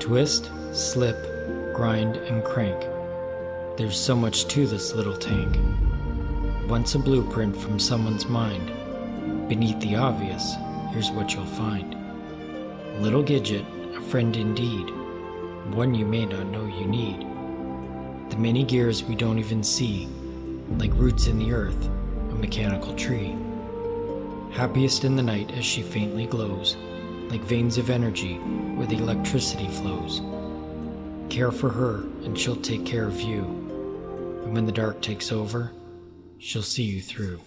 Twist, slip, grind, and crank. There's so much to this little tank. Once a blueprint from someone's mind. Beneath the obvious, here's what you'll find. Little Gidget, a friend indeed, one you may not know you need. The many gears we don't even see, like roots in the earth, a mechanical tree. Happiest in the night as she faintly glows, like veins of energy where the electricity flows. Care for her and she'll take care of you. And when the dark takes over, she'll see you through.